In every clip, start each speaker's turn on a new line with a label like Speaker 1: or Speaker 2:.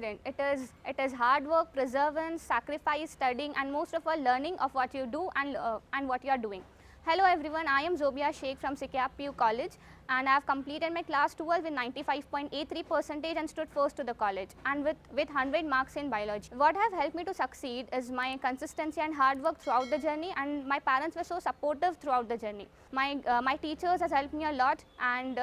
Speaker 1: confident. It is hard work, perseverance, sacrifice, studying, and most of all learning of what you do and what you are doing. Hello everyone, I am Zobia Sheikh from Sikap PU College, and I have completed my class 12 with 95.83% and stood first to the college, and with 100 marks in biology. What have helped me to succeed is my consistency and hard work throughout the journey, and my parents were so supportive throughout the journey. My teachers has helped me a lot, and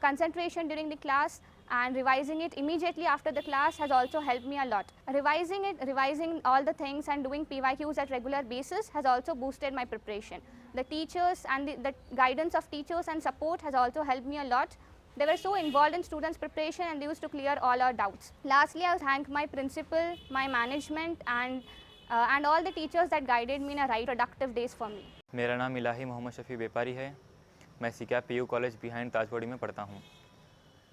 Speaker 1: concentration during the class and revising it immediately after the class has also helped me a lot. Revising all the things and doing PYQs at regular basis has also boosted my preparation. The teachers and the guidance of teachers and support has also helped me a lot. They were so involved in students' preparation and they used to clear all our doubts. Lastly, I thank my principal, my management and all the teachers that guided me in a right productive days for me.
Speaker 2: मेरा नाम इलाही मोहम्मद शफ़ी बेपारी है। मैं सिकैप PU college behind ताजबोड़ी में पढ़ता हूँ।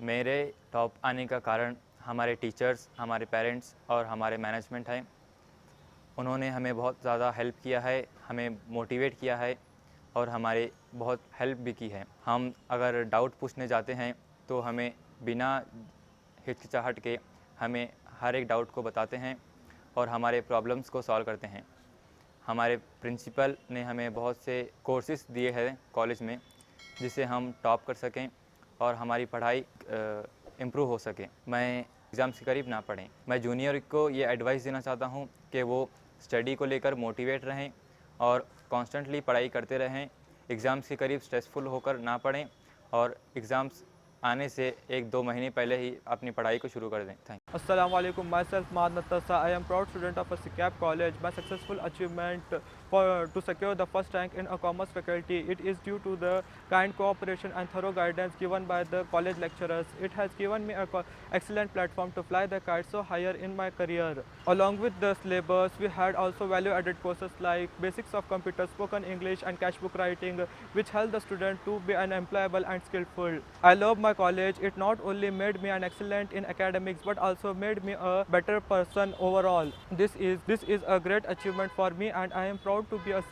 Speaker 2: मेरे top आने का कारण हमारे टीचर्स, हमारे पेरेंट्स और हमारे मैनेजमेंट है। उन्होंने हमें बहुत ज़्यादा हेल्प किया है, हमें मोटिवेट किया है और हमारे बहुत हेल्प भी की है। हम अगर डाउट पूछने जाते हैं तो हमें बिना हिचकिचाहट के हमें हर एक डाउट को बताते हैं और हमारे प्रॉब्लम्स को सॉल्व करते हैं। हमारे प्रिंसिपल ने हमें बहुत से कोर्सेज़ दिए हैं कॉलेज में, जिससे हम टॉप कर सकें और हमारी पढ़ाई इम्प्रूव हो सके। मैं एग्ज़ाम्स के करीब ना पढ़ें। मैं जूनियर को ये एडवाइस देना चाहता हूँ कि वो स्टडी को लेकर मोटिवेट रहें और कॉन्स्टेंटली पढ़ाई करते रहें। एग्ज़ाम्स के करीब स्ट्रेसफुल होकर ना पढ़ें और एग्ज़ाम्स आने से 1-2 महीने पहले ही अपनी पढ़ाई को शुरू कर दें। Thank you.
Speaker 3: अस्सलाम वालेकुम, myself Mahad Nattasa. I am proud student of a Sikap College. My successful achievement to secure the first rank in a commerce faculty, it is due to the kind cooperation and thorough guidance given by the college lecturers. It has given me an excellent platform to fly the kite so higher in my career. Along with the syllabus, we had also value-added courses like basics of computer, spoken English and cashbook writing, which help the student to be unemployable and skillful. I love my college. It not only made me an excellent in academics but also made me a better person overall. This is a great achievement for me, and I am proud to be a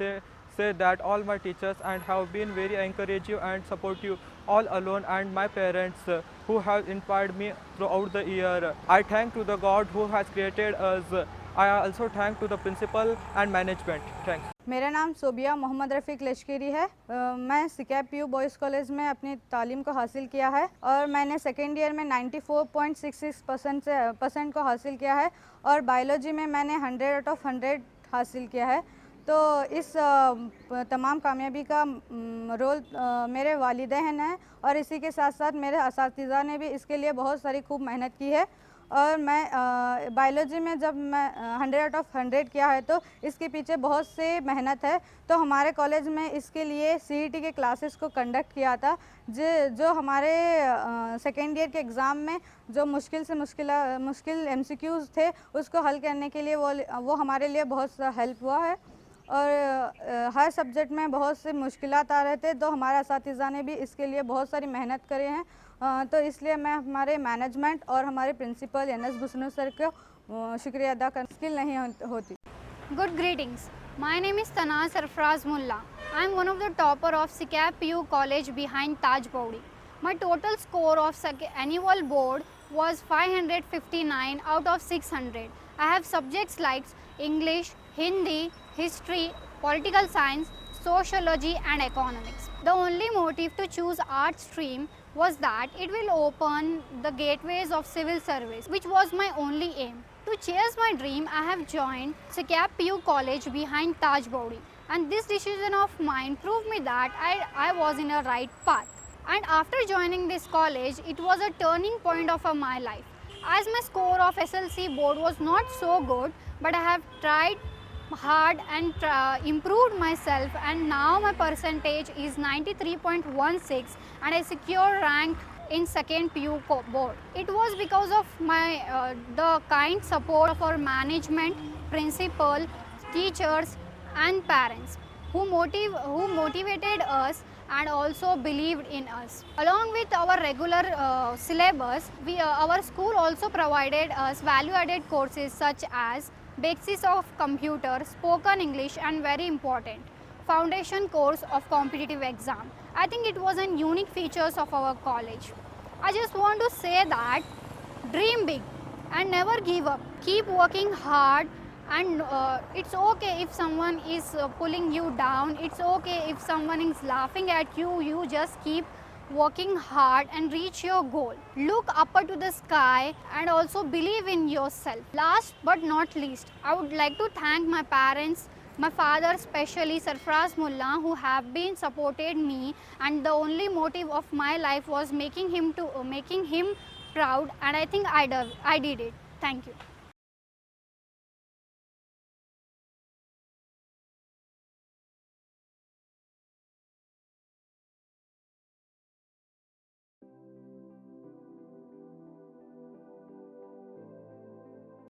Speaker 3: say that all my teachers and have been very encouraging and supportive all alone, and my parents who have inspired me throughout the year. I thank to the God who has created us. I also thank to the principal and management. Thanks.
Speaker 4: मेरा नाम सोबिया मोहम्मद रफ़ीक लश्करी है। मैं सिकैप PU boys college में अपनी तालीम को हासिल किया है और मैंने सेकेंड ईयर में 94.66% को हासिल किया है और बायोलॉजी में मैंने 100 आउट ऑफ 100 हासिल किया है। तो इस तमाम कामयाबी का रोल मेरे वालिदैन हैं और इसी के साथ साथ मेरे असातिज़ा ने भी इसके लिए बहुत सारी खूब मेहनत की है। और मैं बायोलॉजी में जब मैं 100 आउट ऑफ 100 किया है तो इसके पीछे बहुत से मेहनत है। तो हमारे कॉलेज में इसके लिए CET के क्लासेस को कंडक्ट किया था, जो हमारे सेकेंड ईयर के एग्ज़ाम में जो मुश्किल से मुश्किल MCQs थे उसको हल करने के लिए वो हमारे लिए बहुत हेल्प हुआ है। और हर सब्जेक्ट में बहुत से मुश्किलात आ रहे थे, तो हमारे असातिज़ा ने भी इसके लिए बहुत सारी मेहनत करे हैं। तो इसलिए मैं हमारे मैनेजमेंट और हमारे प्रिंसिपल NS बुसनू सर को शुक्रिया अदा कर मुश्किल नहीं होती।
Speaker 5: Good greetings. My name is Tanaz Sarfraz Mulla. I am one of the topper of Sikap PU College behind Taj Baudi. My total score of annual board was 559 out of 600. I have subjects like English, Hindi, history, political science, sociology and economics. The only motive to choose art stream was that it will open the gateways of civil service, which was my only aim. To chase my dream, I have joined Sikap PU College behind Taj Baudi, and this decision of mine proved me that I was in a right path. And after joining this college, it was a turning point of my life. As my score of SLC board was not so good, but I have tried hard and improved myself, and now my percentage is 93.16 and I secured rank in second PU board. It was because of my the kind support of our management, principal, teachers and parents who motivated us and also believed in us. Along with our regular syllabus, our school also provided us value-added courses such as Basics of Computer, Spoken English and very important, Foundation course of competitive exam. I think it was an unique features of our college. I just want to say that dream big, and never give up. Keep working hard, and it's okay if someone is pulling you down. It's okay if someone is laughing at you. You just keep working hard and reach your goal. Look upper to the sky and also believe in yourself. Last but not least, I would like to thank my parents, my father especially Sarfraz Mullah, who have been supported me, and the only motive of my life was making him proud, and I think I did it. Thank you.